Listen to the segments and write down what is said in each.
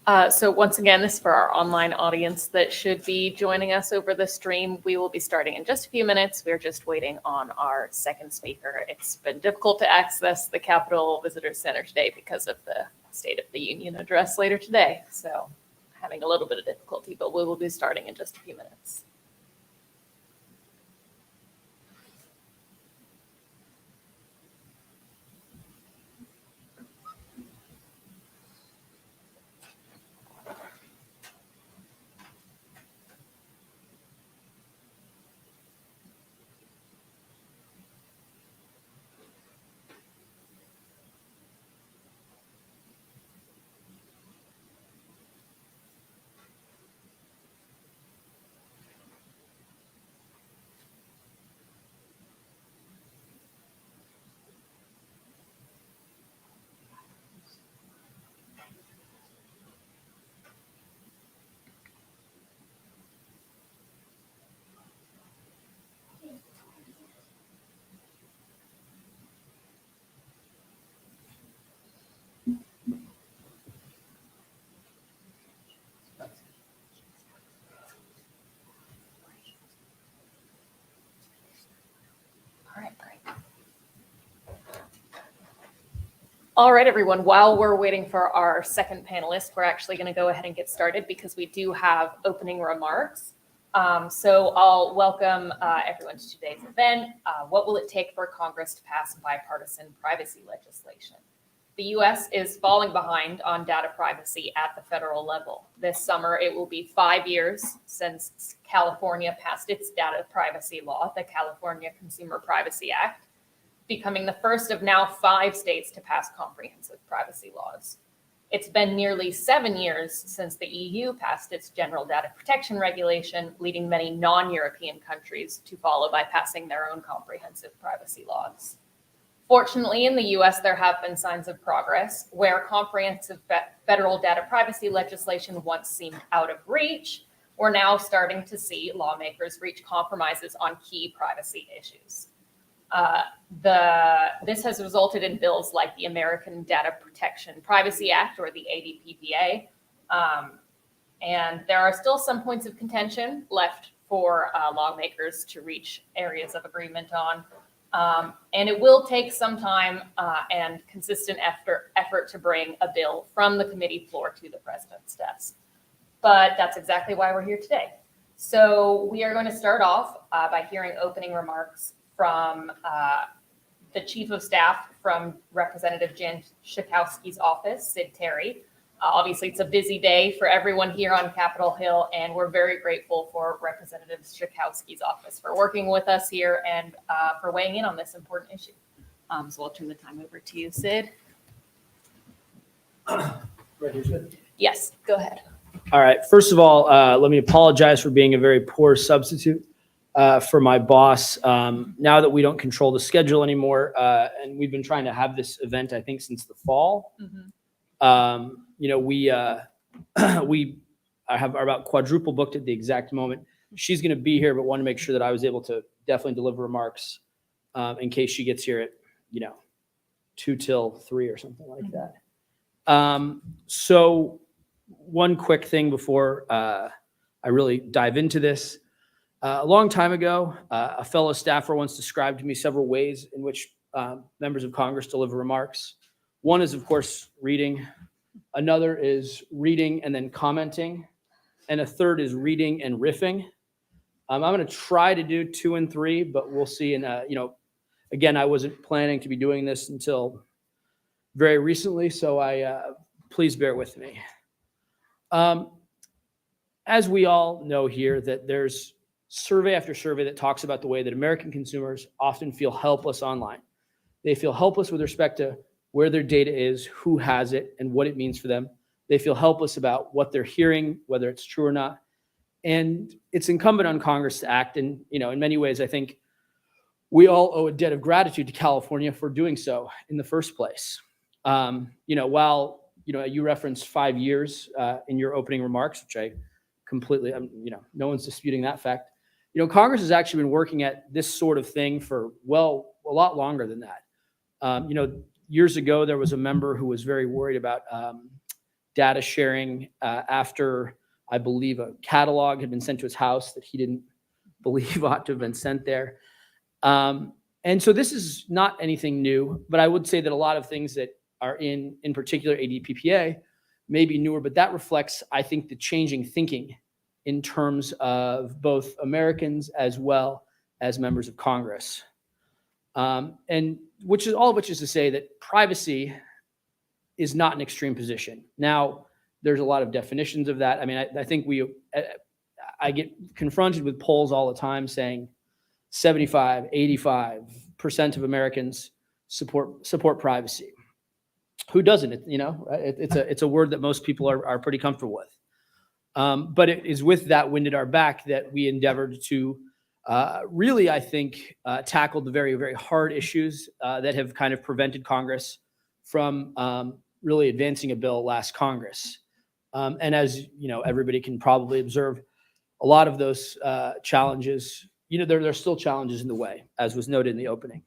So once again, this is for our online audience that should be joining us over the stream. We will be starting in just a few minutes. We're just waiting on our second speaker. It's been difficult to access the Capitol Visitor Center today because of the State of the Union address later today. So having a little bit of difficulty, but we will be starting in just a few minutes. All right, everyone, while we're waiting for our second panelist, we're actually going to go ahead and get started because we do have opening remarks. So I'll welcome everyone to today's event. What will it take for Congress to pass bipartisan privacy legislation? The U.S. is falling behind on data privacy at the federal level. This summer, it will be 5 years since California passed its data privacy law, the California Consumer Privacy Act, becoming the first of now 5 states to pass comprehensive privacy laws. It's been nearly 7 years since the EU passed its general data protection regulation, leading many non-European countries to follow by passing their own comprehensive privacy laws. Fortunately, in the US, there have been signs of progress where comprehensive federal data privacy legislation once seemed out of reach. We're now starting to see lawmakers reach compromises on key privacy issues. This has resulted in bills like the American Data Protection Privacy Act, or the ADPPA, and there are still some points of contention left for lawmakers to reach areas of agreement on, and it will take some time and consistent effort to bring a bill from the committee floor to the president's desk. But that's exactly why we're here today. So we are going to start off by hearing opening remarks from the Chief of Staff from Representative Jan Schakowsky's office, Sid Terry. Obviously, it's a busy day for everyone here on Capitol Hill, and we're very grateful for Representative Schakowsky's office for working with us here and for weighing in on this important issue. So I'll turn the time over to you, Sid. Ready, Sid? Yes, go ahead. All right. First of all, let me apologize for being a very poor substitute for my boss. Now that we don't control the schedule anymore, and we've been trying to have this event, I think, since the fall. Mm-hmm. We are about quadruple booked at the exact moment. She's going to be here, but want to make sure that I was able to definitely deliver remarks in case she gets here at 2 till 3 or something like that. So one quick thing before I really dive into this. A long time ago, a fellow staffer once described to me several ways in which members of Congress deliver remarks. One is, of course, reading. Another is reading and then commenting. And a third is reading and riffing. I'm going to try to do 2 and 3, but we'll see. And, again, I wasn't planning to be doing this until very recently, so please bear with me. As we all know here, that there's survey after survey that talks about the way that American consumers often feel helpless online. They feel helpless with respect to where their data is, who has it, and what it means for them. They feel helpless about what they're hearing, whether it's true or not. And it's incumbent on Congress to act. And, in many ways, I think we all owe a debt of gratitude to California for doing so in the first place. While, you referenced 5 years in your opening remarks, which I completely, no one's disputing that fact. Congress has actually been working at this sort of thing for, a lot longer than that. Years ago, there was a member who was very worried about data sharing after, I believe, a catalog had been sent to his house that he didn't believe ought to have been sent there. And so this is not anything new, but I would say that a lot of things that are in particular ADPPA may be newer, but that reflects, I think, the changing thinking in terms of both Americans as well as members of Congress. And which is all of which is to say that privacy is not an extreme position. Now, there's a lot of definitions of that. I mean, I think I get confronted with polls all the time saying 75, 85% of Americans support privacy. Who doesn't? It's a word that most people are pretty comfortable with. But it is with that wind at our back that we endeavored to really, I think, tackle the very, very hard issues that have kind of prevented Congress from really advancing a bill last Congress. And as everybody can probably observe, a lot of those challenges, there are still challenges in the way, as was noted in the opening.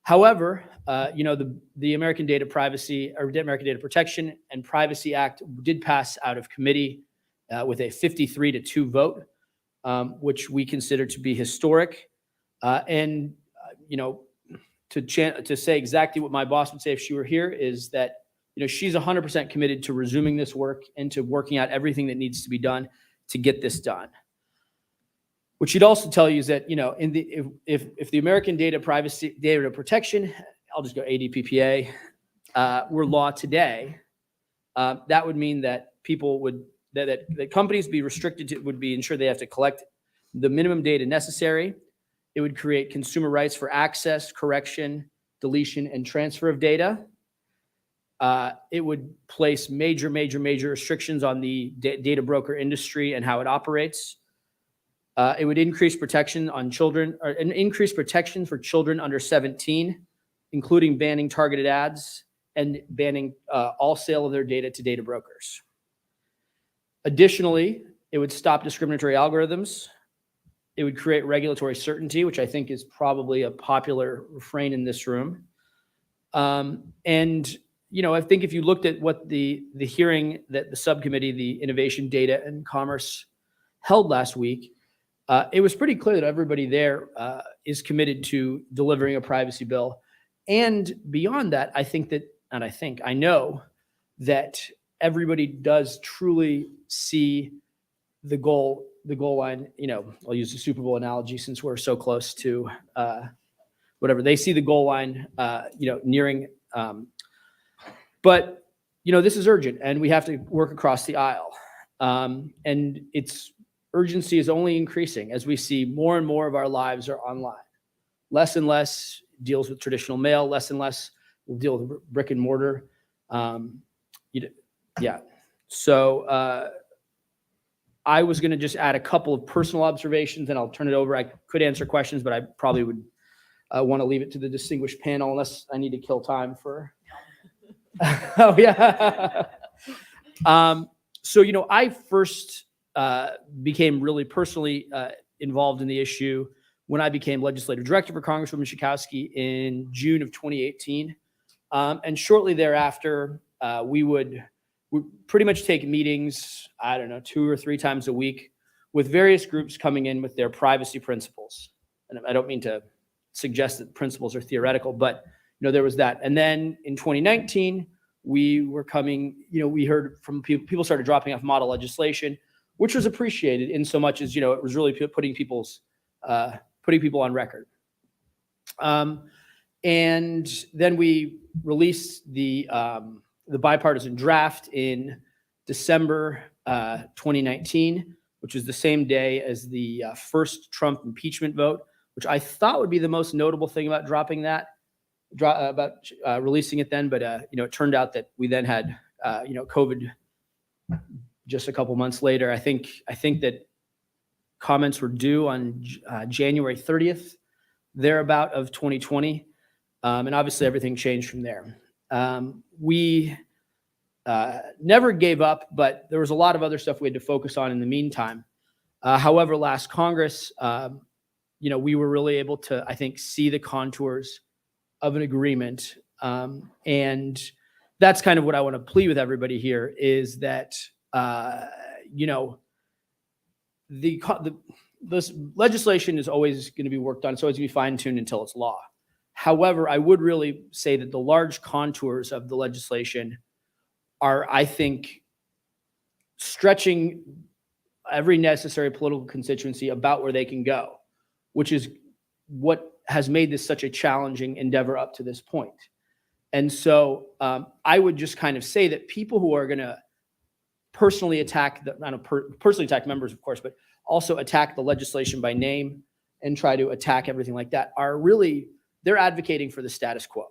However, the American Data Privacy or American Data Protection and Privacy Act did pass out of committee with a 53-2 vote, which we consider to be historic. And to say exactly what my boss would say if she were here is that she's 100% committed to resuming this work and to working out everything that needs to be done to get this done. What she'd also tell you is that if the American Data Privacy Data Protection, I'll just go ADPPA, were law today, that would mean that people would that companies be restricted to would be ensured they have to collect the minimum data necessary. It would create consumer rights for access, correction, deletion, and transfer of data. It would place major restrictions on the data broker industry and how it operates. It would increase protection on children, or an increased protection for children under 17, including banning targeted ads and banning all sale of their data to data brokers. Additionally, it would stop discriminatory algorithms. It would create regulatory certainty, which I think is probably a popular refrain in this room. And I think if you looked at what the hearing that the subcommittee, the Innovation, Data, and Commerce held last week, it was pretty clear that everybody there is committed to delivering a privacy bill. And beyond that, I know that everybody does truly see the goal line. I'll use the Super Bowl analogy since we're so close to whatever. They see the goal line, nearing. But this is urgent, and we have to work across the aisle. And its urgency is only increasing as we see more and more of our lives are online. Less and less deals with traditional mail. Less and less will deal with brick and mortar. So I was going to just add a couple of personal observations, and I'll turn it over. I could answer questions, but I probably would want to leave it to the distinguished panel unless I need to kill time for. Oh yeah. So I first became really personally involved in the issue when I became legislative director for Congresswoman Schakowsky in June of 2018, and shortly thereafter, we pretty much take meetings, 2 or 3 times a week with various groups coming in with their privacy principles. And I don't mean to suggest that principles are theoretical, but there was that. And then in 2019, we were coming, we heard from people started dropping off model legislation, which was appreciated in so much as, it was really putting people on record. And then we released the bipartisan draft in December 2019, which was the same day as the first Trump impeachment vote, which I thought would be the most notable thing about releasing it then. But it turned out that we then had COVID just a couple months later. I think that comments were due on January 30th, thereabout of 2020, and obviously everything changed from there. We never gave up, but there was a lot of other stuff we had to focus on in the meantime. However, last Congress, we were really able to, I think, see the contours of an agreement. And that's kind of what I want to plead with everybody here is that, this legislation is always going to be worked on. It's always going to be fine-tuned until it's law. However, I would really say that the large contours of the legislation are, I think, stretching every necessary political constituency about where they can go, which is what has made this such a challenging endeavor up to this point. And so I would just kind of say that people who are going to personally attack, personally attack members, of course, but also attack the legislation by name and try to attack everything like that are really, they're advocating for the status quo.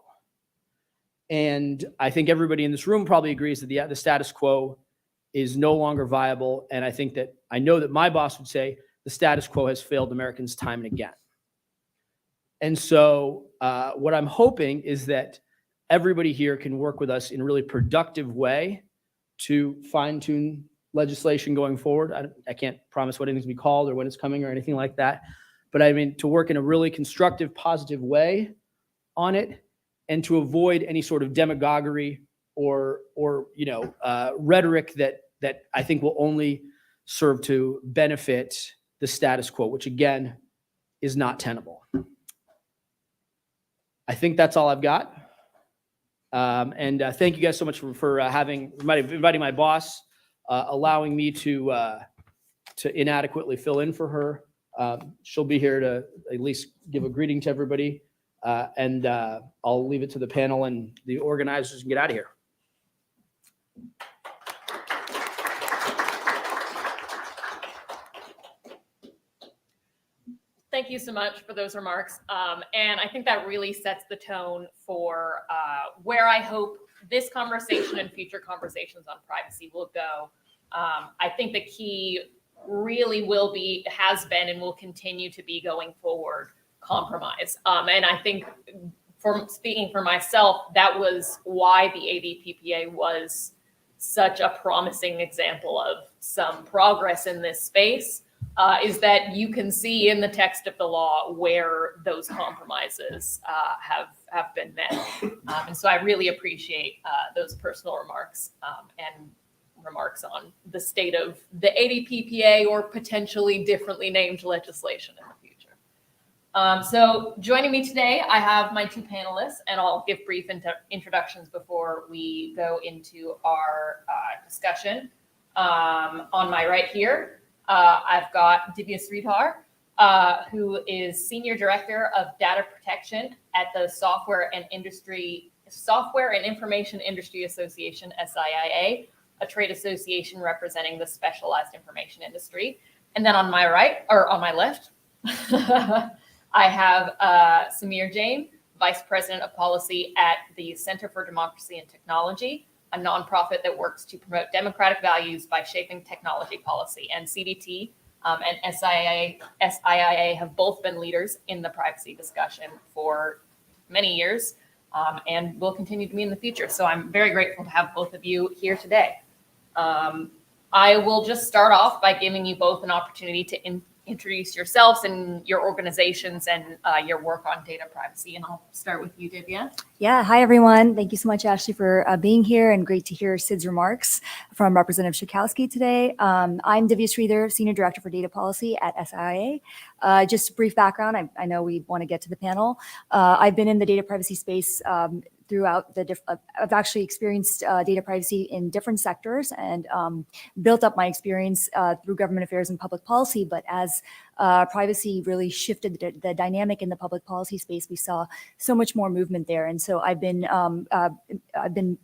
And I think everybody in this room probably agrees that the status quo is no longer viable. And I know that my boss would say the status quo has failed Americans time and again. And so what I'm hoping is that everybody here can work with us in a really productive way to fine-tune legislation going forward. I can't promise what it needs to be called or when it's coming or anything like that. But I mean, to work in a really constructive, positive way on it and to avoid any sort of demagoguery or rhetoric that I think will only serve to benefit the status quo, which again is not tenable. I think that's all I've got. And thank you guys so much for inviting my boss, allowing me to inadequately fill in for her. She'll be here to at least give a greeting to everybody. And I'll leave it to the panel and the organizers and get out of here. Thank you so much for those remarks. And I think that really sets the tone for where I hope this conversation and future conversations on privacy will go. I think the key really has been and will continue to be going forward compromise. And I think speaking for myself, that was why the ADPPA was such a promising example of some progress in this space. Is that you can see in the text of the law where those compromises have been met. And so I really appreciate those personal remarks and remarks on the state of the ADPPA or potentially differently named legislation in the future. So joining me today, I have my two panelists, and I'll give brief introductions before we go into our discussion. On my right here, I've got Divya Sridhar, who is Senior Director of Data Protection at the Software and Information Industry Association, SIIA, a trade association representing the specialized information industry. And then on my left, I have Samir Jain, Vice President of Policy at the Center for Democracy and Technology, a nonprofit that works to promote democratic values by shaping technology policy. And CDT and SIIA have both been leaders in the privacy discussion for many years and will continue to be in the future. So I'm very grateful to have both of you here today. I will just start off by giving you both an opportunity to introduce yourselves and your organizations and your work on data privacy. And I'll start with you, Divya. Yeah, hi everyone. Thank you so much, Ashley, for being here, and great to hear Sid's remarks from Representative Schakowsky today. I'm Divya Sridhar, Senior Director for Data Policy at SIIA. Just a brief background, I know we want to get to the panel. I've been in the data privacy space throughout I've actually experienced data privacy in different sectors and built up my experience through government affairs and public policy. But as privacy really shifted the dynamic in the public policy space, we saw so much more movement there. And so I've been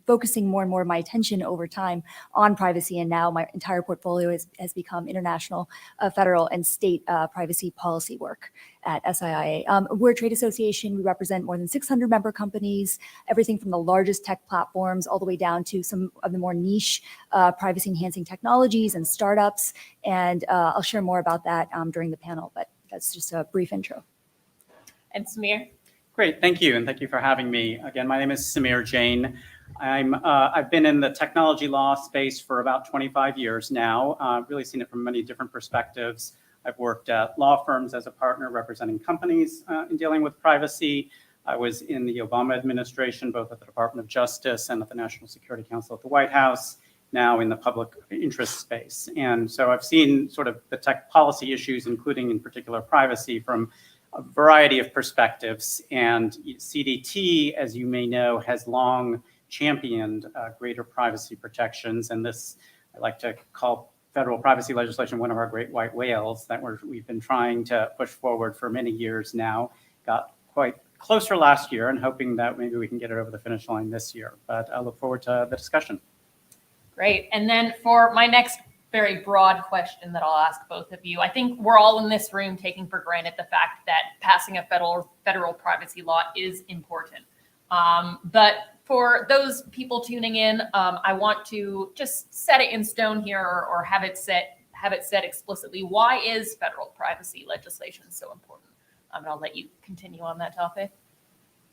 focusing more and more of my attention over time on privacy. And now my entire portfolio has become international, federal, and state privacy policy work at SIIA. We're a trade association. We represent more than 600 member companies, everything from the largest tech platforms all the way down to some of the more niche privacy enhancing technologies and startups. And I'll share more about that during the panel, but that's just a brief intro. And Samir? Great, thank you, and thank you for having me. Again, my name is Samir Jain. I've been in the technology law space for about 25 years now, really seen it from many different perspectives. I've worked at law firms as a partner representing companies in dealing with privacy. I was in the Obama administration, both at the Department of Justice and at the National Security Council at the White House, now in the public interest space. And so I've seen sort of the tech policy issues, including in particular privacy, from a variety of perspectives. And CDT, as you may know, has long championed greater privacy protections. And this, I like to call federal privacy legislation one of our great white whales that we've been trying to push forward for many years now. Got quite closer last year and hoping that maybe we can get it over the finish line this year. But I look forward to the discussion. Great. And then for my next very broad question that I'll ask both of you, I think we're all in this room taking for granted the fact that passing a federal privacy law is important. But for those people tuning in, I want to just set it in stone here or have it said explicitly. Why is federal privacy legislation so important? And I'll let you continue on that topic.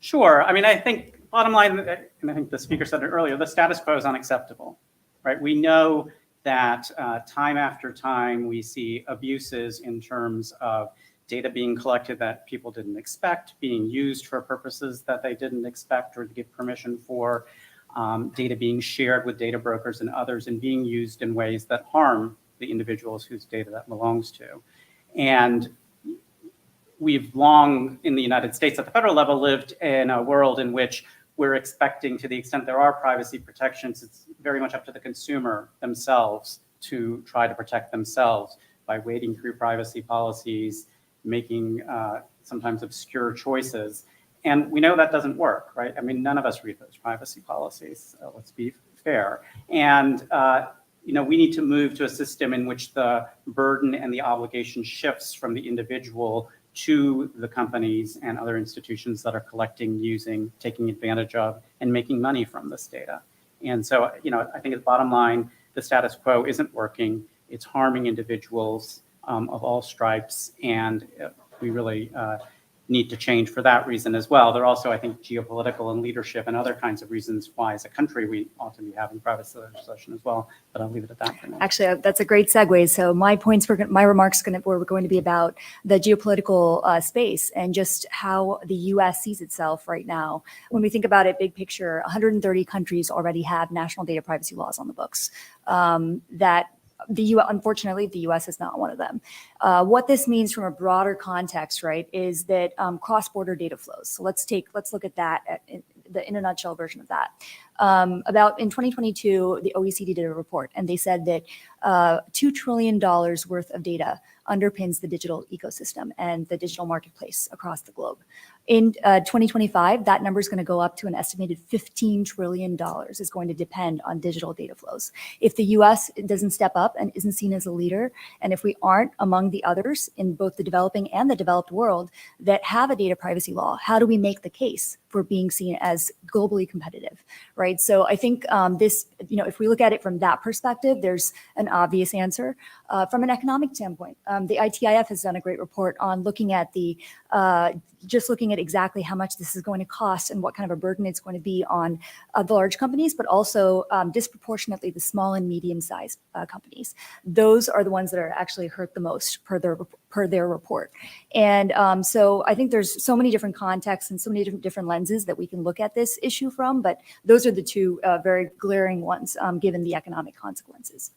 Sure. I mean, I think bottom line, and I think the speaker said it earlier, the status quo is unacceptable, right? We know that time after time we see abuses in terms of data being collected that people didn't expect, being used for purposes that they didn't expect or to give permission for, data being shared with data brokers and others and being used in ways that harm the individuals whose data that belongs to. And we've long, in the United States at the federal level, lived in a world in which we're expecting, to the extent there are privacy protections, it's very much up to the consumer themselves to try to protect themselves by wading through privacy policies, making sometimes obscure choices. And we know that doesn't work, right? I mean, none of us read those privacy policies, let's be fair. And we need to move to a system in which the burden and the obligation shifts from the individual to the companies and other institutions that are collecting, using, taking advantage of, and making money from this data. And so, I think at the bottom line, the status quo isn't working. It's harming individuals of all stripes, and we really need to change for that reason as well. There are also, I think, geopolitical and leadership and other kinds of reasons why, as a country, we ought to be having privacy legislation as well. But I'll leave it at that for now. Actually, that's a great segue. So my remarks were going to be about the geopolitical space and just how the U.S. sees itself right now. When we think about it, big picture, 130 countries already have national data privacy laws on the books. Unfortunately, the U.S. is not one of them. What this means from a broader context, right, is that cross-border data flows. So let's look at that in a nutshell version of that. In 2022, the OECD did a report, and they said that $2 trillion worth of data underpins the digital ecosystem and the digital marketplace across the globe. In 2025, that number is going to go up to an estimated $15 trillion is going to depend on digital data flows. If the US doesn't step up and isn't seen as a leader, and if we aren't among the others in both the developing and the developed world that have a data privacy law, how do we make the case for being seen as globally competitive, right? So I think if we look at it from that perspective, there's an obvious answer. From an economic standpoint, the ITIF has done a great report on looking at looking at exactly how much this is going to cost and what kind of a burden it's going to be on the large companies, but also disproportionately the small and medium-sized companies. Those are the ones that are actually hurt the most per their report. And so I think there's so many different contexts and so many different lenses that we can look at this issue from, but those are the two very glaring ones given the economic consequences.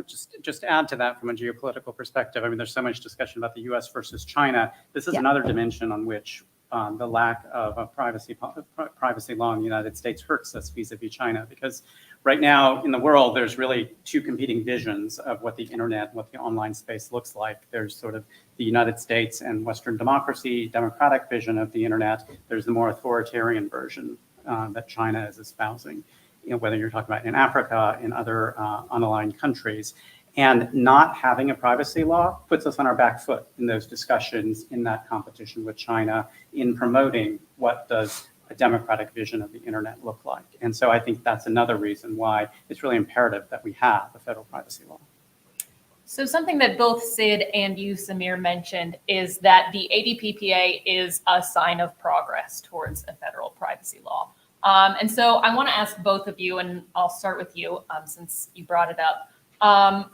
Just to add to that from a geopolitical perspective, I mean, there's so much discussion about the U.S. versus China. This is another dimension on which the lack of a privacy law in the United States hurts us vis-a-vis China, because right now in the world, there's really two competing visions of what the internet, what the online space looks like. There's sort of the United States and Western democracy, democratic vision of the internet. There's the more authoritarian version that China is espousing, whether you're talking about in Africa, in other unaligned countries. And not having a privacy law puts us on our back foot in those discussions, in that competition with China, in promoting what does a democratic vision of the internet look like. And so I think that's another reason why it's really imperative that we have a federal privacy law. So something that both Sid and you, Samir, mentioned is that the ADPPA is a sign of progress towards a federal privacy law. And so I want to ask both of you, and I'll start with you since you brought it up.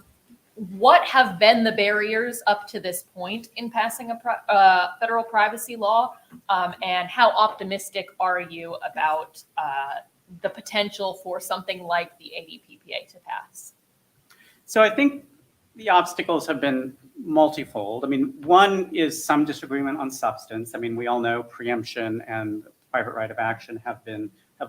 what have been the barriers up to this point in passing a federal privacy law, and how optimistic are you about the potential for something like the ADPPA to pass? So I think the obstacles have been multifold. I mean, one is some disagreement on substance. I mean, we all know preemption and private right of action have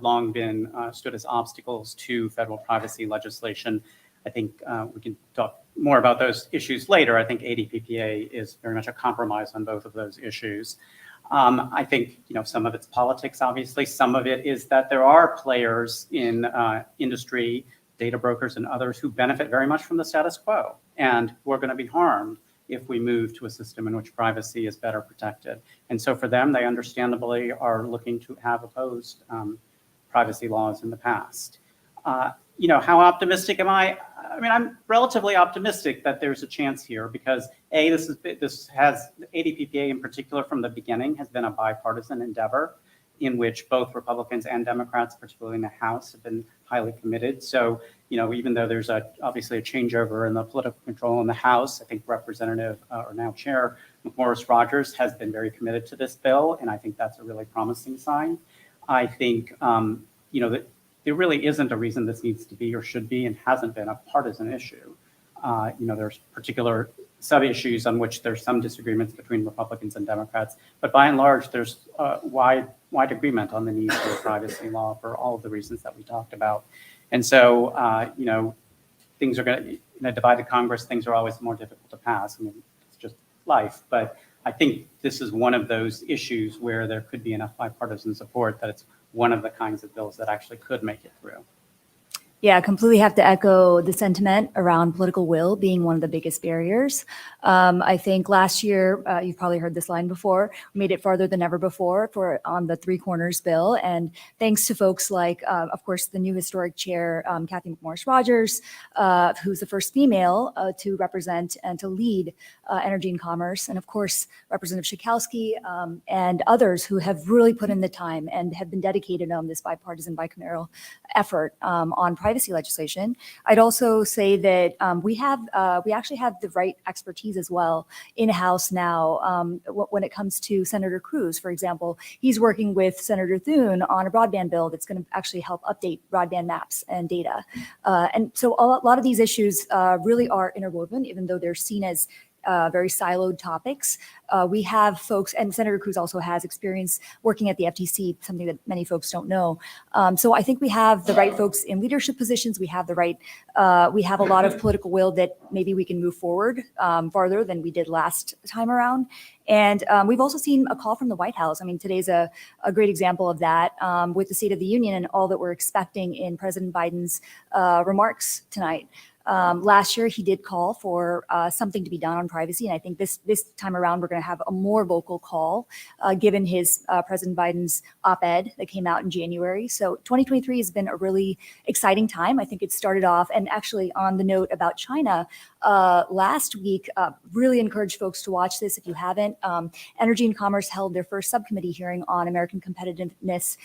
long been stood as obstacles to federal privacy legislation. I think we can talk more about those issues later. I think ADPPA is very much a compromise on both of those issues. I think some of it's politics, obviously. Some of it is that there are players in industry, data brokers and others who benefit very much from the status quo and who are going to be harmed if we move to a system in which privacy is better protected. And so for them, they understandably are looking to have opposed privacy laws in the past. How optimistic am I? I mean, I'm relatively optimistic that there's a chance here because this has ADPPA in particular from the beginning has been a bipartisan endeavor in which both Republicans and Democrats, particularly in the House, have been highly committed. So, even though there's obviously a changeover in the political control in the House, I think Representative or now Chair McMorris Rodgers has been very committed to this bill, and I think that's a really promising sign. I think, that there really isn't a reason this needs to be or should be and hasn't been a partisan issue. There's particular sub-issues on which there's some disagreements between Republicans and Democrats, but by and large, there's wide agreement on the need for a privacy law for all of the reasons that we talked about. And so, things are going to, in a divided Congress, things are always more difficult to pass. I mean, it's just life, but I think this is one of those issues where there could be enough bipartisan support that it's one of the kinds of bills that actually could make it through. Yeah, completely have to echo the sentiment around political will being one of the biggest barriers. I think last year, you've probably heard this line before, we made it farther than ever before on the Three Corners bill. And thanks to folks like, of course, the new historic chair, Kathy McMorris Rodgers, who's the first female to represent and to lead energy and commerce. And of course, Representative Schakowsky and others who have really put in the time and have been dedicated on this bipartisan bicameral effort on privacy legislation. I'd also say that we actually have the right expertise as well in-house now when it comes to Senator Cruz, for example. He's working with Senator Thune on a broadband bill that's going to actually help update broadband maps and data. And so a lot of these issues really are interwoven, even though they're seen as very siloed topics. We have folks, and Senator Cruz also has experience working at the FTC, something that many folks don't know. So I think we have the right folks in leadership positions. We have we have a lot of political will that maybe we can move forward farther than we did last time around. And we've also seen a call from the White House. I mean, today's a great example of that with the State of the Union and all that we're expecting in President Biden's remarks tonight. Last year, he did call for something to be done on privacy. And I think this time around, we're going to have a more vocal call given his President Biden's op-ed that came out in January. So 2023 has been a really exciting time. I think it started off, and actually on the note about China, last week, really encourage folks to watch this if you haven't. Energy and Commerce held their first subcommittee hearing on American competitiveness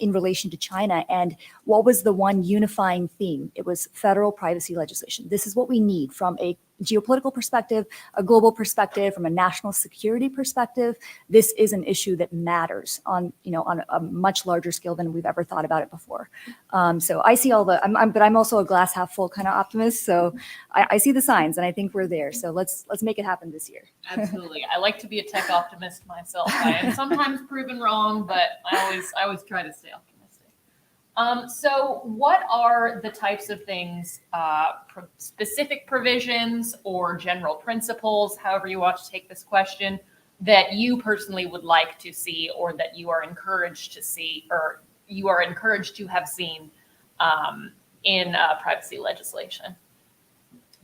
in relation to China. And what was the one unifying theme? It was federal privacy legislation. This is what we need from a geopolitical perspective, a global perspective, from a national security perspective. This is an issue that matters on a much larger scale than we've ever thought about it before. So I see but I'm also a glass half full kind of optimist. So I see the signs, and I think we're there. So let's make it happen this year. Absolutely. I like to be a tech optimist myself. I am sometimes proven wrong, but I always try to stay optimistic. So what are the types of things, specific provisions or general principles, however you want to take this question, that you personally would like to see or that you are encouraged to see or you are encouraged to have seen in privacy legislation?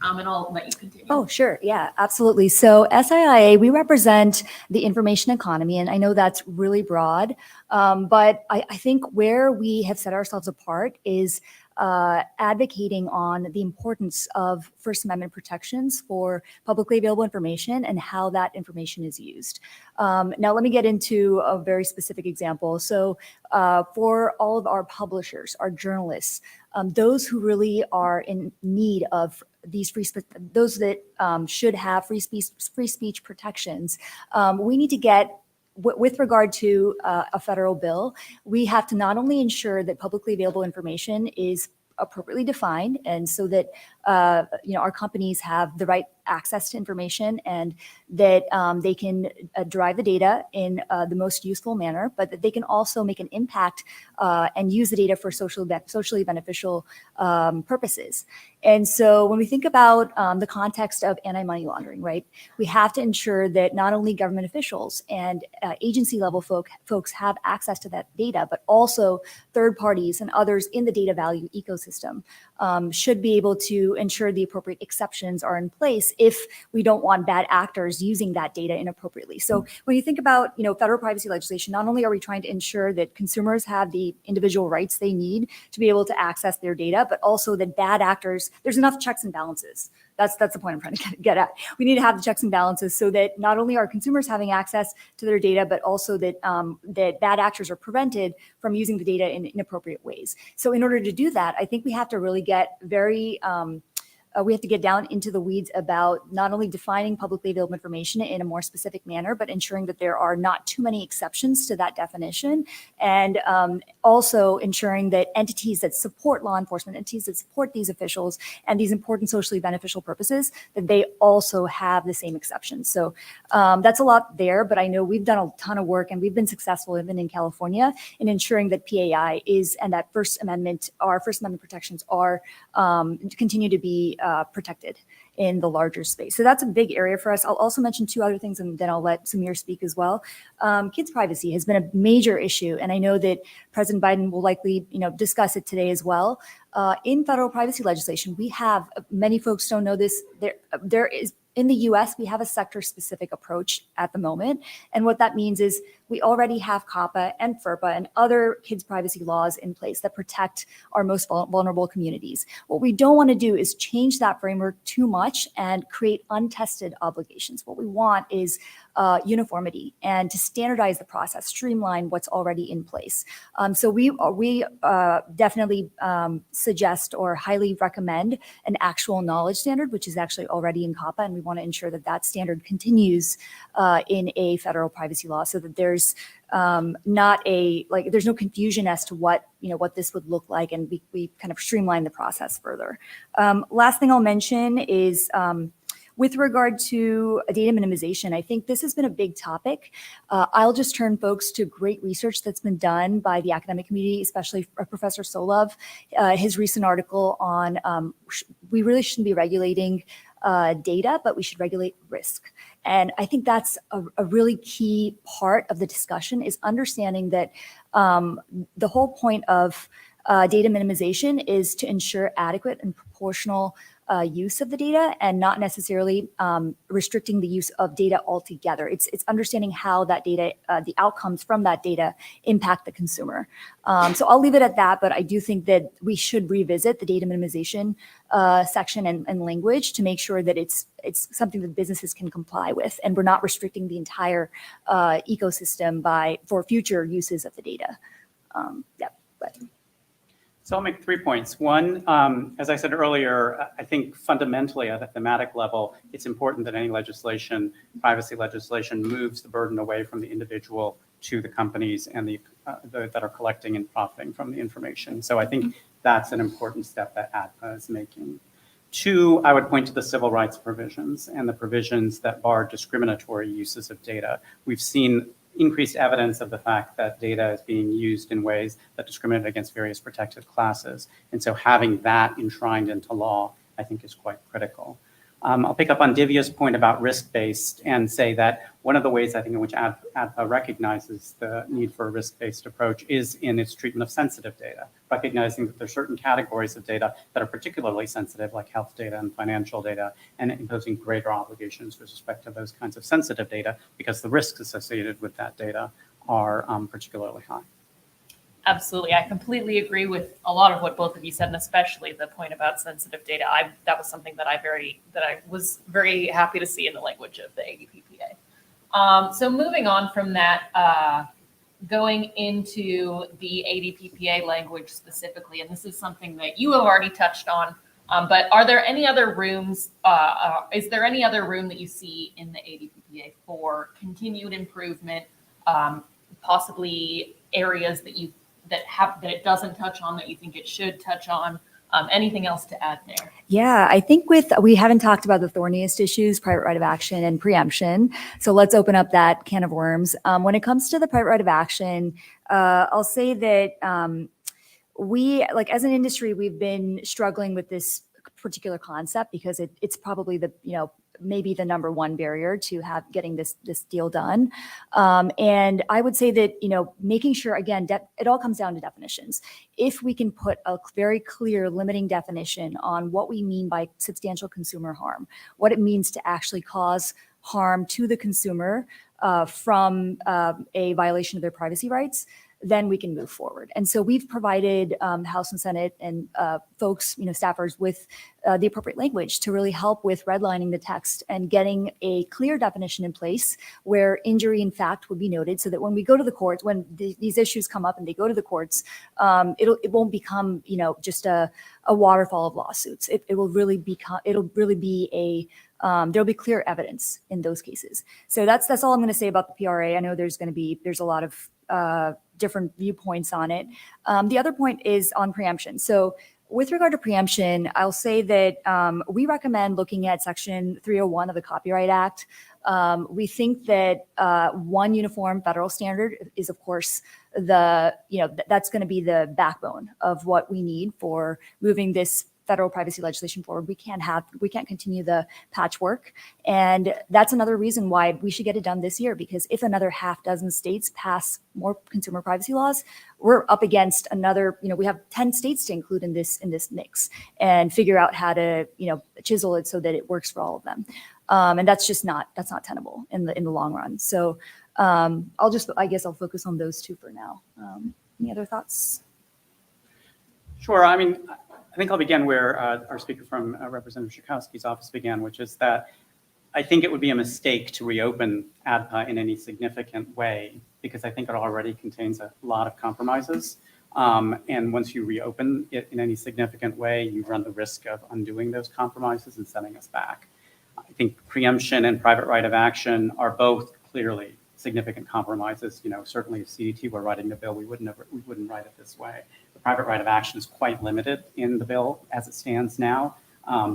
And I'll let you continue. Oh, sure. Yeah, absolutely. So SIIA, we represent the information economy, and I know that's really broad, but I think where we have set ourselves apart is advocating on the importance of First Amendment protections for publicly available information and how that information is used. Now, let me get into a very specific example. So for all of our publishers, our journalists, those who really are in need of these those that should have free speech protections, we need to get, with regard to a federal bill, we have to not only ensure that publicly available information is appropriately defined, and so that our companies have the right access to information, and that they can derive the data in the most useful manner, but that they can also make an impact and use the data for socially beneficial purposes. And so when we think about the context of anti-money laundering, right, we have to ensure that not only government officials and agency level folks have access to that data, but also third parties and others in the data value ecosystem should be able to ensure the appropriate exceptions are in place if we don't want bad actors using that data inappropriately. So when you think about, federal privacy legislation, not only are we trying to ensure that consumers have the individual rights they need to be able to access their data, but also that bad actors, there's enough checks and balances. That's the point I'm trying to get at. We need to have the checks and balances so that not only are consumers having access to their data, but also that that bad actors are prevented from using the data in inappropriate ways. So in order to do that, I think we have to really get we have to get down into the weeds about not only defining publicly available information in a more specific manner, but ensuring that there are not too many exceptions to that definition, and also ensuring that entities that support law enforcement, entities that support these officials and these important socially beneficial purposes, that they also have the same exceptions. So that's a lot there, but I know we've done a ton of work and we've been successful even in California in ensuring that PAI is, and that our First Amendment protections are continue to be protected in the larger space. So that's a big area for us. I'll also mention two other things, and then I'll let Samir speak as well. Kids' privacy has been a major issue, and I know that President Biden will likely, discuss it today as well. In federal privacy legislation, we have, many folks don't know this, there is, in the US, we have a sector-specific approach at the moment. And what that means is we already have COPPA and FERPA and other kids' privacy laws in place that protect our most vulnerable communities. What we don't want to do is change that framework too much and create untested obligations. What we want is uniformity and to standardize the process, streamline what's already in place. So we definitely suggest or highly recommend an actual knowledge standard, which is actually already in COPPA, and we want to ensure that that standard continues in a federal privacy law, so that there's there's no confusion as to what this would look like, and we kind of streamline the process further. Last thing I'll mention is with regard to data minimization. I think this has been a big topic. I'll just turn folks to great research that's been done by the academic community, especially Professor Solov, his recent article on we really shouldn't be regulating data, but we should regulate risk. And I think that's a really key part of the discussion, is understanding that the whole point of data minimization is to ensure adequate and proportional use of the data, and not necessarily restricting the use of data altogether. It's understanding how that data, the outcomes from that data, impact the consumer. So I'll leave it at that, but I do think that we should revisit the data minimization section and language to make sure that it's something that businesses can comply with, and we're not restricting the entire ecosystem for future uses of the data. So I'll make 3 points. One, as I said earlier, I think fundamentally at a thematic level, it's important that any legislation, privacy legislation, moves the burden away from the individual to the companies and that are collecting and profiting from the information. So I think that's an important step that ADPPA is making. Two, I would point to the civil rights provisions and the provisions that bar discriminatory uses of data. We've seen increased evidence of the fact that data is being used in ways that discriminate against various protected classes. And so having that enshrined into law, I think, is quite critical. I'll pick up on Divya's point about risk-based and say that one of the ways I think in which ADPPA recognizes the need for a risk-based approach is in its treatment of sensitive data, recognizing that there are certain categories of data that are particularly sensitive, like health data and financial data, and imposing greater obligations with respect to those kinds of sensitive data because the risks associated with that data are particularly high. Absolutely. I completely agree with a lot of what both of you said, and especially the point about sensitive data. That was something that I was very happy to see in the language of the ADPPA. So moving on from that, going into the ADPPA language specifically, and this is something that you have already touched on But are there any other rooms? Is there any other room that you see in the ADPPA for continued improvement? Possibly areas that it doesn't touch on that you think it should touch on? Anything else to add there? Yeah, I think we haven't talked about the thorniest issues, private right of action and preemption. So let's open up that can of worms. When it comes to the private right of action, I'll say that we, like as an industry, we've been struggling with this particular concept because it's probably maybe the number one barrier to getting this deal done. And I would say that, making sure, again, it all comes down to definitions. If we can put a very clear limiting definition on what we mean by substantial consumer harm, what it means to actually cause harm to the consumer from a violation of their privacy rights, then we can move forward. And so we've provided House and Senate and folks, staffers with the appropriate language to really help with redlining the text and getting a clear definition in place where injury in fact would be noted, so that when we go to the courts, when these issues come up and they go to the courts, it won't become, just a waterfall of lawsuits. It'll really be there'll be clear evidence in those cases. So that's all I'm going to say about the PRA. I know there's a lot of different viewpoints on it. The other point is on preemption. So with regard to preemption, I'll say that we recommend looking at Section 301 of the Copyright Act. We think that one uniform federal standard is, of course, that's going to be the backbone of what we need for moving this federal privacy legislation forward. We can't continue the patchwork. And that's another reason why we should get it done this year, because if another half dozen states pass more consumer privacy laws, we're up against another, we have 10 states to include in this mix and figure out how to, chisel it so that it works for all of them. And that's not tenable in the long run. So I guess I'll focus on those two for now. Any other thoughts? Sure. I think I'll begin where our speaker from Representative Schakowsky's office began, which is that I think it would be a mistake to reopen ADPA in any significant way, because I think it already contains a lot of compromises. And once you reopen it in any significant way, you run the risk of undoing those compromises and setting us back. I think preemption and private right of action are both clearly significant compromises. Certainly if CDT were writing the bill, we wouldn't write it this way. The private right of action is quite limited in the bill as it stands now,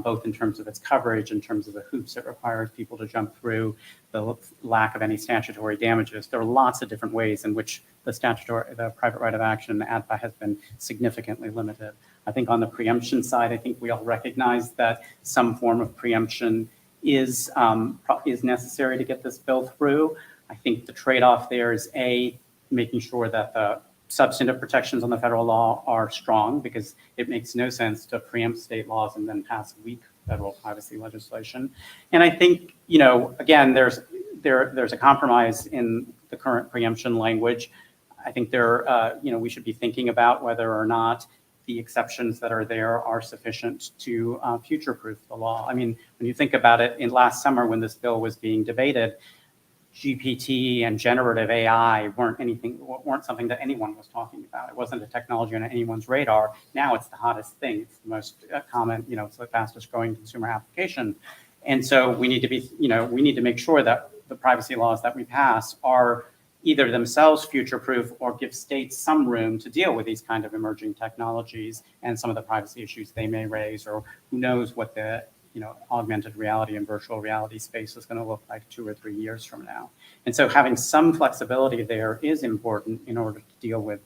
both in terms of its coverage, in terms of the hoops it requires people to jump through, the lack of any statutory damages. There are lots of different ways in which the private right of action, ADPA, has been significantly limited. I think on the preemption side, I think we all recognize that some form of preemption is necessary to get this bill through. I think the trade-off there is making sure that the substantive protections on the federal law are strong, because it makes no sense to preempt state laws and then pass weak federal privacy legislation. And I think, again, there's a compromise in the current preemption language. I think we should be thinking about whether or not the exceptions that are there are sufficient to future-proof the law. When you think about it, in last summer when this bill was being debated, GPT and generative AI weren't something that anyone was talking about. It wasn't a technology on anyone's radar. Now it's the hottest thing. It's the most common, it's the fastest growing consumer application. And so we need to make sure that the privacy laws that we pass are either themselves future-proof or give states some room to deal with these kind of emerging technologies and some of the privacy issues they may raise, or who knows what the augmented reality and virtual reality space is going to look like 2 or 3 years from now. And so having some flexibility there is important in order to deal with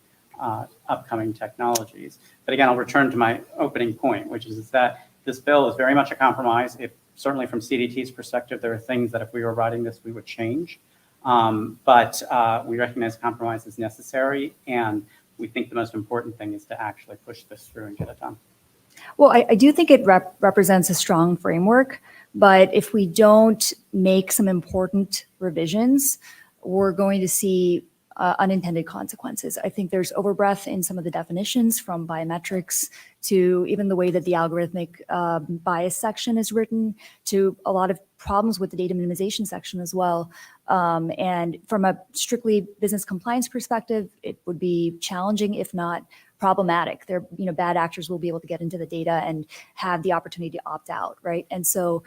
upcoming technologies. But again, I'll return to my opening point, which is that this bill is very much a compromise. Certainly from CDT's perspective, there are things that if we were writing this, we would change. But we recognize compromise is necessary, and we think the most important thing is to actually push this through and get it done. Well, I do think it represents a strong framework, but if we don't make some important revisions, we're going to see unintended consequences. I think there's overbreadth in some of the definitions, from biometrics to even the way that the algorithmic bias section is written, to a lot of problems with the data minimization section as well. And from a strictly business compliance perspective, it would be challenging, if not problematic. There, bad actors will be able to get into the data and have the opportunity to opt out, right? And so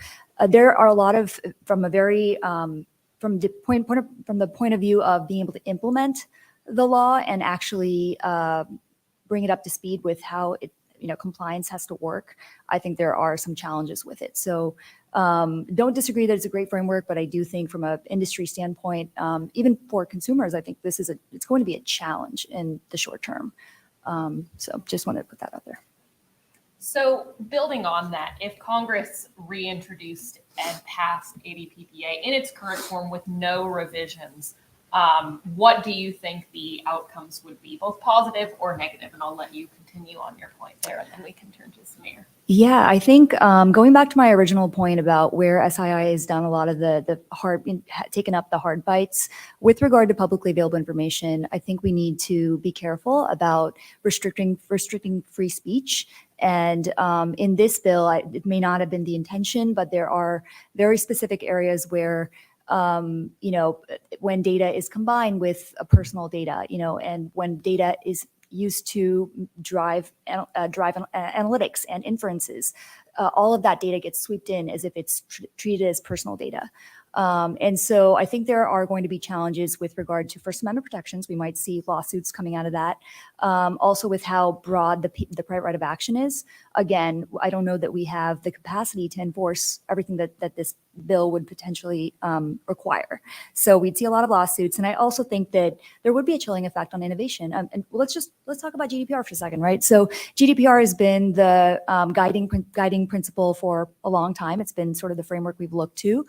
there are a lot of, from the point of view of being able to implement the law and actually bring it up to speed with how compliance has to work, I think there are some challenges with it. So don't disagree that it's a great framework, but I do think from an industry standpoint, even for consumers, I think it's going to be a challenge in the short term. So just wanted to put that out there. So building on that, if Congress reintroduced and passed ADPPA in its current form with no revisions, what do you think the outcomes would be, both positive or negative? And I'll let you continue on your point there, and then we can turn to Samir. Yeah, I think going back to my original point about where SII has done a lot of the taken up the hard bites with regard to publicly available information, I think we need to be careful about restricting free speech. And in this bill, it may not have been the intention, but there are very specific areas where when data is combined with a personal data, and when data is used to drive analytics and inferences, all of that data gets swept in as if it's treated as personal data. And so I think there are going to be challenges with regard to First Amendment protections. We might see lawsuits coming out of that. Also with how broad the private right of action is. Again, I don't know that we have the capacity to enforce everything that this bill would potentially require. So we'd see a lot of lawsuits. And I also think that there would be a chilling effect on innovation. And let's talk about GDPR for a second, right? So GDPR has been the guiding principle for a long time. It's been sort of the framework we've looked to.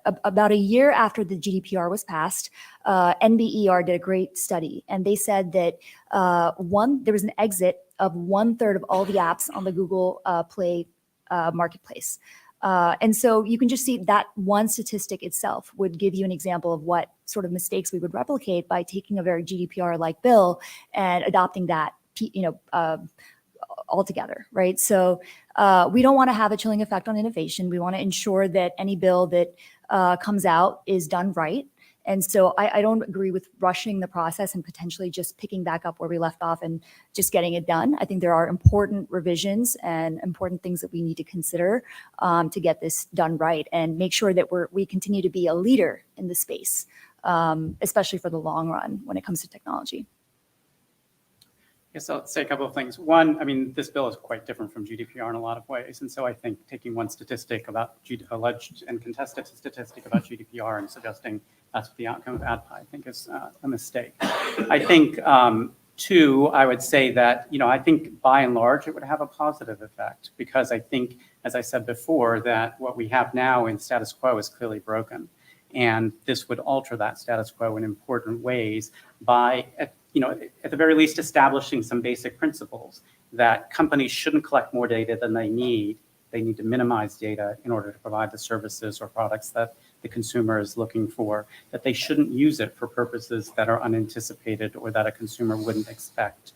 About a year after the GDPR was passed, NBER did a great study, and they said that there was an exit of 1/3 of all the apps on the Google Play marketplace. And so you can just see that one statistic itself would give you an example of what sort of mistakes we would replicate by taking a very GDPR-like bill and adopting that, altogether, right? So we don't want to have a chilling effect on innovation. We want to ensure that any bill that comes out is done right. And so I don't agree with rushing the process and potentially just picking back up where we left off and just getting it done. I think there are important revisions and important things that we need to consider to get this done right and make sure that we continue to be a leader in the space, especially for the long run when it comes to technology. Yes, I'll say a couple of things. One, I mean, this bill is quite different from GDPR in a lot of ways. And so I think taking one statistic about alleged and contested statistic about GDPR and suggesting that's the outcome of ADPA, I think is a mistake. I think, two, I would say that, I think by and large, it would have a positive effect because I think, as I said before, that what we have now in status quo is clearly broken. And this would alter that status quo in important ways by, at the very least, establishing some basic principles that companies shouldn't collect more data than they need. They need to minimize data in order to provide the services or products that the consumer is looking for, that they shouldn't use it for purposes that are unanticipated or that a consumer wouldn't expect,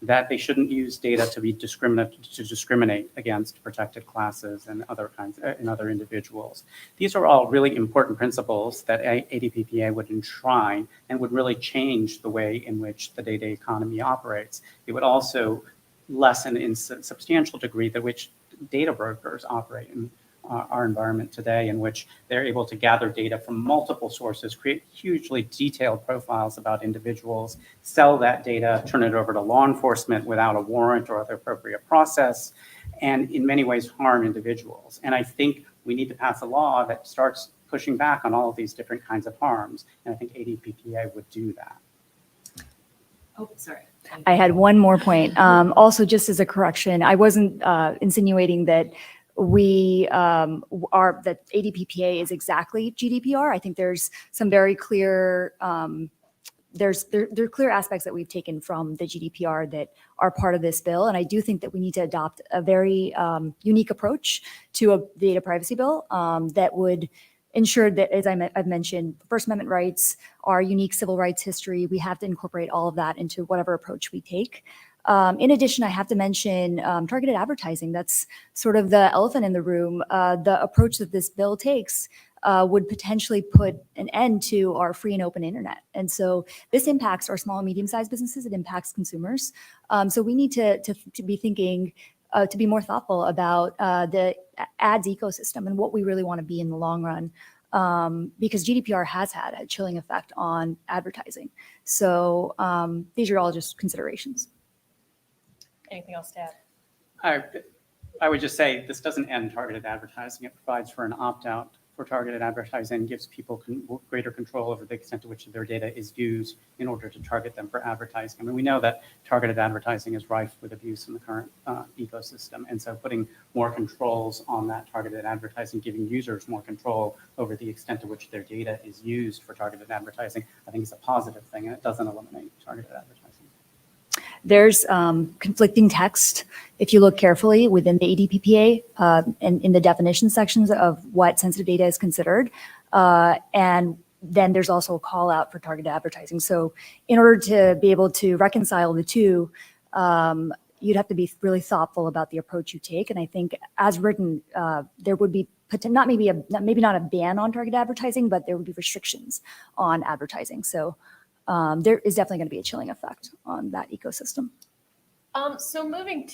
that they shouldn't use data to discriminate against protected classes and other individuals. These are all really important principles that ADPPA would enshrine and would really change the way in which the data economy operates. It would also lessen in substantial degree the which data brokers operate in our environment today, in which they're able to gather data from multiple sources, create hugely detailed profiles about individuals, sell that data, turn it over to law enforcement without a warrant or other appropriate process, and in many ways harm individuals. And I think we need to pass a law that starts pushing back on all of these different kinds of harms. And I think ADPPA would do that. Oh, sorry. I had one more point. Also, just as a correction, I wasn't insinuating that that ADPPA is exactly GDPR. I think there's some very clear, there are clear aspects that we've taken from the GDPR that are part of this bill. And I do think that we need to adopt a very unique approach to a data privacy bill that would ensured that, as I've mentioned, First Amendment rights, our unique civil rights history, we have to incorporate all of that into whatever approach we take. In addition, I have to mention targeted advertising. That's sort of the elephant in the room. The approach that this bill takes would potentially put an end to our free and open internet. And so this impacts our small and medium-sized businesses. It impacts consumers. So we need to be thinking, to be more thoughtful about the ads ecosystem and what we really want to be in the long run. Because GDPR has had a chilling effect on advertising. So these are all just considerations. Anything else to add? I would just say this doesn't end targeted advertising. It provides for an opt-out for targeted advertising, gives people greater control over the extent to which their data is used in order to target them for advertising. I mean, we know that targeted advertising is rife with abuse in the current ecosystem. And so putting more controls on that targeted advertising, giving users more control over the extent to which their data is used for targeted advertising, I think is a positive thing, and it doesn't eliminate targeted advertising. There's conflicting text, if you look carefully within the ADPPA and in the definition sections of what sensitive data is considered. And then there's also a call out for targeted advertising. So in order to be able to reconcile the two, you'd have to be really thoughtful about the approach you take. And I think as written, there would be maybe not a ban on targeted advertising, but there would be restrictions on advertising. So there is definitely going to be a chilling effect on that ecosystem. So moving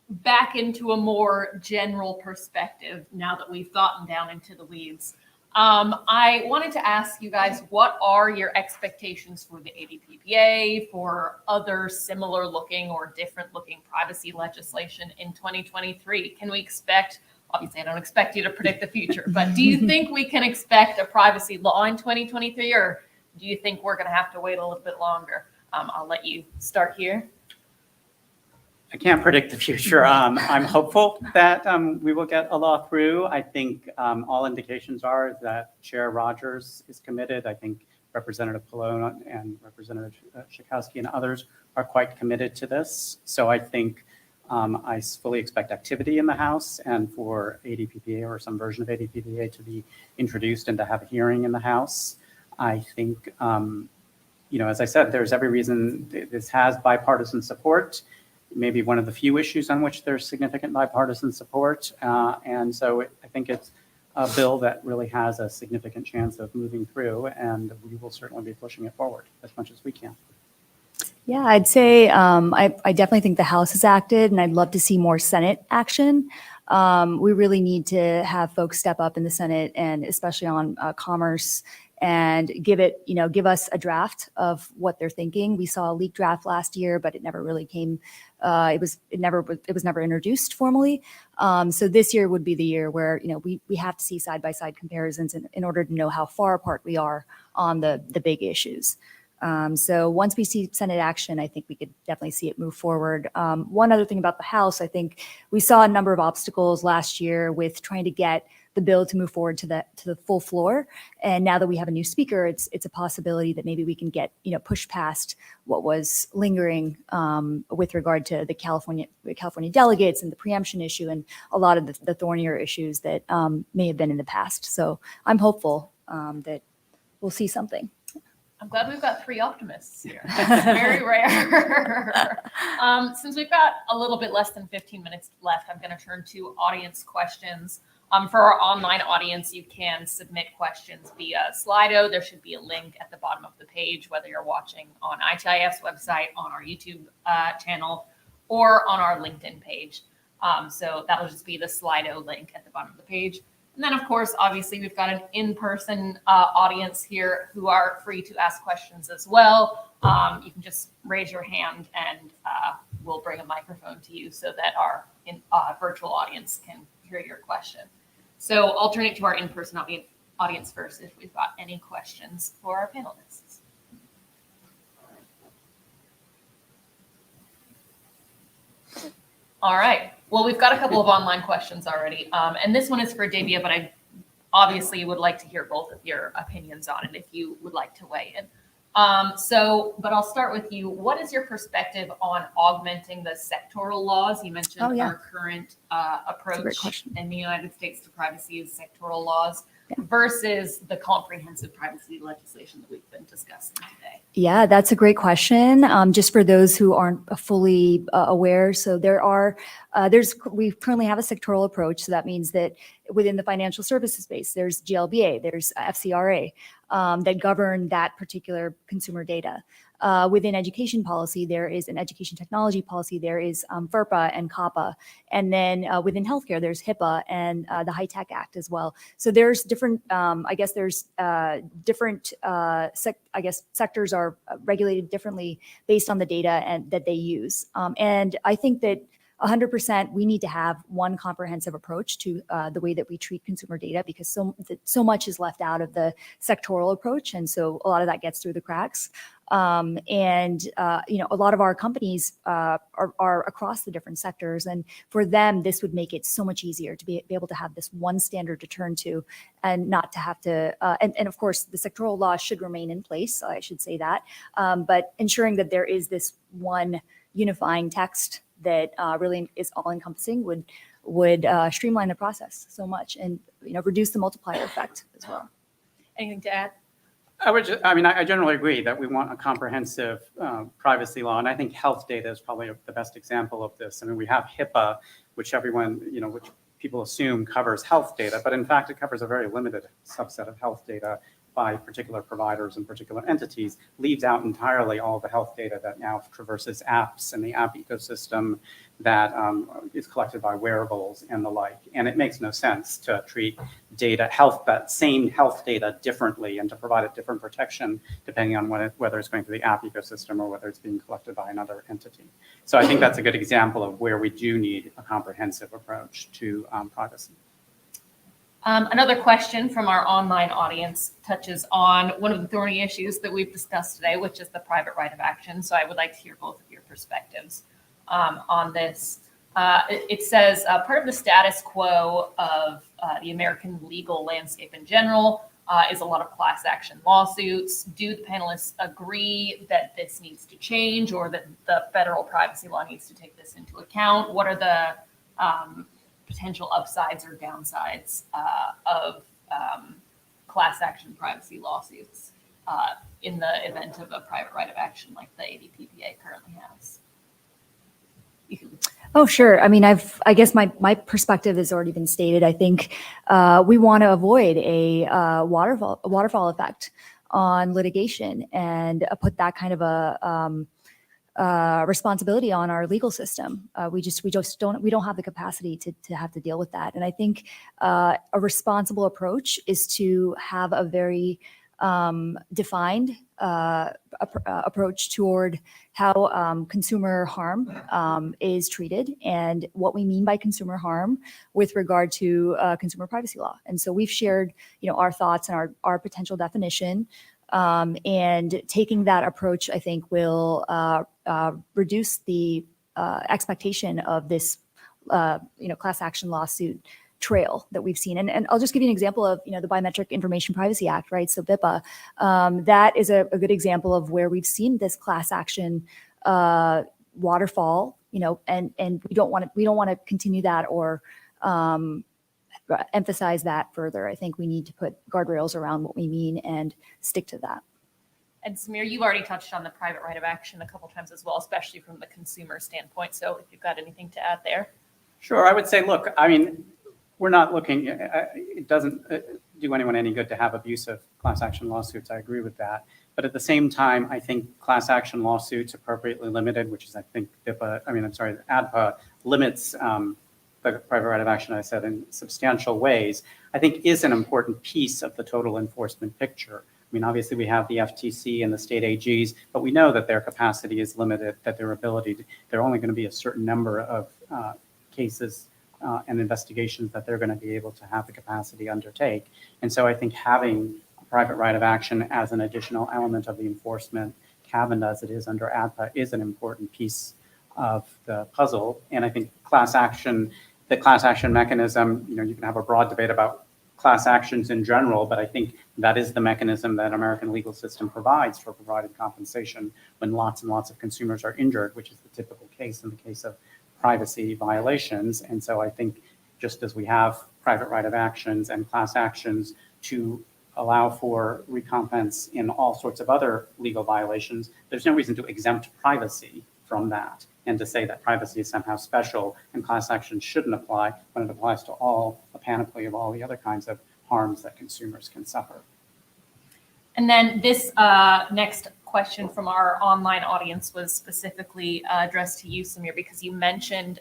back into a more general perspective, now that we've gotten down into the weeds, I wanted to ask you guys, what are your expectations for the ADPPA, for other similar looking or different looking privacy legislation in 2023? Can we expect, obviously I don't expect you to predict the future, but do you think we can expect a privacy law in 2023, or do you think we're going to have to wait a little bit longer? I'll let you start here. I can't predict the future. I'm hopeful that we will get a law through. I think all indications are that Chair Rogers is committed. I think Representative Pallone and Representative Schakowsky and others are quite committed to this. So I think I fully expect activity in the House and for ADPPA or some version of ADPPA to be introduced and to have a hearing in the House. I think, as I said, there's every reason this has bipartisan support, maybe one of the few issues on which there's significant bipartisan support. And so I think it's a bill that really has a significant chance of moving through, and we will certainly be pushing it forward as much as we can. Yeah, I'd say I definitely think the House has acted, and I'd love to see more Senate action. We really need to have folks step up in the Senate, and especially on commerce, and give us a draft of what they're thinking. We saw a leaked draft last year, but it never really came. It was never introduced formally. So this year would be the year where we have to see side by side comparisons in order to know how far apart we are on the big issues. So once we see Senate action, I think we could definitely see it move forward. One other thing about the House, I think we saw a number of obstacles last year with trying to get the bill to move forward to the full floor. And now that we have a new speaker, it's a possibility that maybe we can get pushed past what was lingering with regard to the California delegates and the preemption issue and a lot of the thornier issues that may have been in the past. So I'm hopeful that we'll see something. I'm glad we've got three optimists here. It's very rare. Since we've got a little bit less than 15 minutes left, I'm going to turn to audience questions. For our online audience, you can submit questions via Slido. There should be a link at the bottom of the page, whether you're watching on ITIF's website, on our YouTube channel, or on our LinkedIn page. So that'll just be the Slido link at the bottom of the page. And then, of course, obviously, we've got an in-person audience here who are free to ask questions as well. You can just raise your hand and we'll bring a microphone to you so that our virtual audience can hear your question. So I'll turn it to our in-person audience first if we've got any questions for our panelists. All right. Well, we've got a couple of online questions already. And this one is for Divya, but I obviously would like to hear both of your opinions on it if you would like to weigh in. But I'll start with you. What is your perspective on augmenting the sectoral laws? You mentioned our current approach in the United States to privacy is sectoral laws. versus the comprehensive privacy legislation that we've been discussing today? Yeah, that's a great question. Just for those who aren't fully aware, so we currently have a sectoral approach. So that means that within the financial services space, there's GLBA, there's FCRA that govern that particular consumer data. Within education policy, there is an education technology policy, there is FERPA and COPPA. And then within healthcare, there's HIPAA and the High Tech Act as well. So there's different, sectors are regulated differently based on the data and that they use. And I think that 100%, we need to have one comprehensive approach to the way that we treat consumer data, because so much is left out of the sectoral approach, and so a lot of that gets through the cracks. A lot of our companies are across the different sectors, and for them, this would make it so much easier to be able to have this one standard to turn to, and not to have to. And of course, the sectoral law should remain in place. I should say that, but ensuring that there is this one unifying text that really is all-encompassing would streamline the process so much, and reduce the multiplier effect as well. Anything to add? I generally agree that we want a comprehensive privacy law, and I think health data is probably the best example of this. I mean, we have HIPAA, which which people assume covers health data, but in fact, it covers a very limited subset of health data by particular providers and particular entities, leaves out entirely all the health data that now traverses apps and the app ecosystem that is collected by wearables and the like. And it makes no sense to treat that same health data differently and to provide it different protection depending on whether it's going to the app ecosystem or whether it's being collected by another entity. So I think that's a good example of where we do need a comprehensive approach to privacy. Another question from our online audience touches on one of the thorny issues that we've discussed today, which is the private right of action. So I would like to hear both of your perspectives on this. It says part of the status quo of the American legal landscape in general is a lot of class action lawsuits. Do the panelists agree that this needs to change, or that the federal privacy law needs to take this into account? What are the potential upsides or downsides of class action privacy lawsuits in the event of a private right of action like the ADPPA currently has? Oh, sure. I mean, I guess my perspective has already been stated. I think we want to avoid a waterfall effect on litigation and put that kind of a responsibility on our legal system. We don't have the capacity to have to deal with that. And I think a responsible approach is to have a very defined approach toward how consumer harm is treated, and what we mean by consumer harm with regard to consumer privacy law. And so we've shared, our thoughts and our potential definition. And taking that approach, I think, will reduce the expectation of this, class action lawsuit trail that we've seen. And I'll just give you an example of, the Biometric Information Privacy Act, right? So BIPA, that is a good example of where we've seen this class action waterfall, and we don't want to continue that or emphasize that further. I think we need to put guardrails around what we mean and stick to that. And Samir, you've already touched on the private right of action a couple times as well, especially from the consumer standpoint. So if you've got anything to add there. Sure. I would say, look, we're not looking, it doesn't do anyone any good to have abusive class action lawsuits. I agree with that. But at the same time, I think class action lawsuits appropriately limited, which is, I think, ADPPA limits the private right of action, I said, in substantial ways, I think is an important piece of the total enforcement picture. Obviously we have the FTC and the state AGs, but we know that their capacity is limited, that they're only going to be a certain number of cases and investigations that they're going to be able to have the capacity to undertake. And so I think having a private right of action as an additional element of the enforcement cabin as it is under ADPA is an important piece of the puzzle. And I think the class action mechanism, you can have a broad debate about class actions in general, but I think that is the mechanism that American legal system provides for providing compensation when lots and lots of consumers are injured, which is the typical case in the case of privacy violations. And so I think just as we have private right of actions and class actions to allow for recompense in all sorts of other legal violations, there's no reason to exempt privacy from that and to say that privacy is somehow special and class action shouldn't apply when it applies to all a panoply of all the other kinds of harms that consumers can suffer. And then this next question from our online audience was specifically addressed to you, Samir, because you mentioned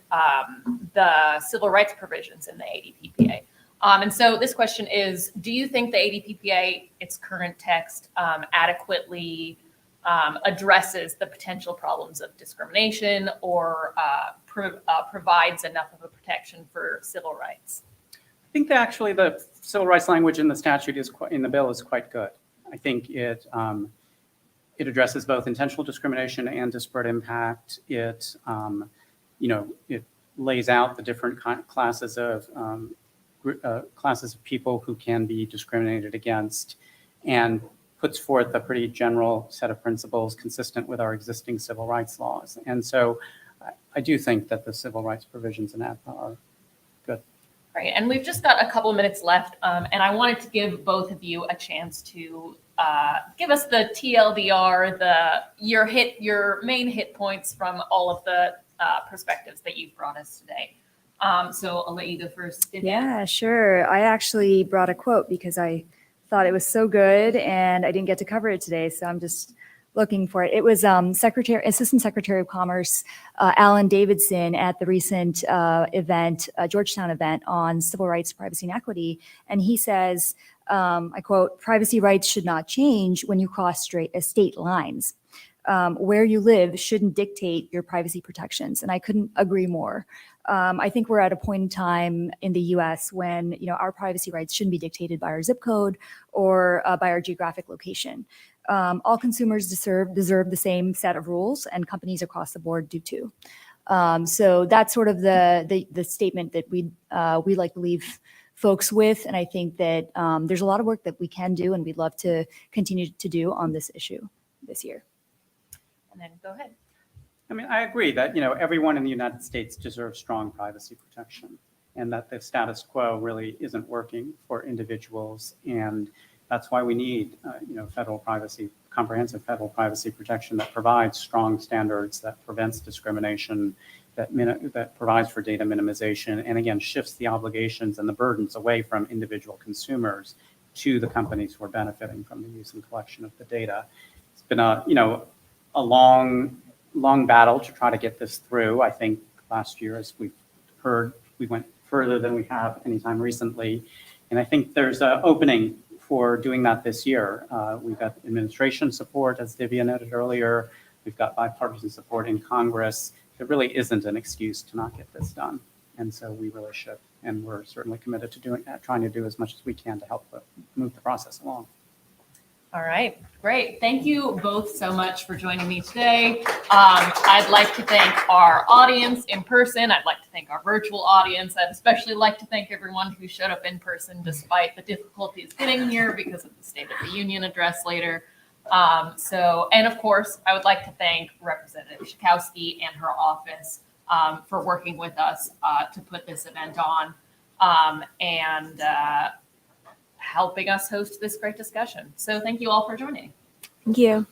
the civil rights provisions in the ADPPA. And so this question is, do you think the ADPPA, its current text, adequately addresses the potential problems of discrimination or provides enough of a protection for civil rights? I think that actually the civil rights language in the statute in the bill is quite good. I think it addresses both intentional discrimination and disparate impact. It lays out the different classes of people who can be discriminated against, and puts forth a pretty general set of principles consistent with our existing civil rights laws. And so I do think that the civil rights provisions in ADPA are good. Right, and we've just got a couple of minutes left, and I wanted to give both of you a chance to give us the TLDR, your main hit points from all of the perspectives that you've brought us today. So I'll let you go first. Vivian. Yeah, sure. I actually brought a quote because I thought it was so good and I didn't get to cover it today, so I'm just looking for it. It was Assistant Secretary of Commerce Alan Davidson at the recent Georgetown event on civil rights, privacy, and equity, and he says, I quote, "Privacy rights should not change when you cross state lines. Where you live shouldn't dictate your privacy protections," and I couldn't agree more. I think we're at a point in time in the U.S. when our privacy rights shouldn't be dictated by our zip code or by our geographic location. All consumers deserve the same set of rules, and companies across the board do too. So that's sort of the statement that we like to leave folks with, and I think that there's a lot of work that we can do, and we'd love to continue to do on this issue this year. And then go ahead. I mean, I agree that everyone in the United States deserves strong privacy protection, and that the status quo really isn't working for individuals, and that's why we need comprehensive federal privacy protection that provides strong standards, that prevents discrimination, that provides for data minimization, and again shifts the obligations and the burdens away from individual consumers to the companies who are benefiting from the use and collection of the data. It's been a long battle to try to get this through. I think last year, as we've heard, we went further than we have anytime recently. And I think there's an opening for doing that this year. We've got administration support, as Divya noted earlier. We've got bipartisan support in Congress. There really isn't an excuse to not get this done. And so we really should. And we're certainly committed to trying to do as much as we can to help move the process along. All right, great. Thank you both so much for joining me today. I'd like to thank our audience in person. I'd like to thank our virtual audience. I'd especially like to thank everyone who showed up in person despite the difficulties getting here because of the State of the Union address later. And of course, I would like to thank Representative Schakowsky and her office for working with us to put this event on and helping us host this great discussion. So thank you all for joining. Thank you.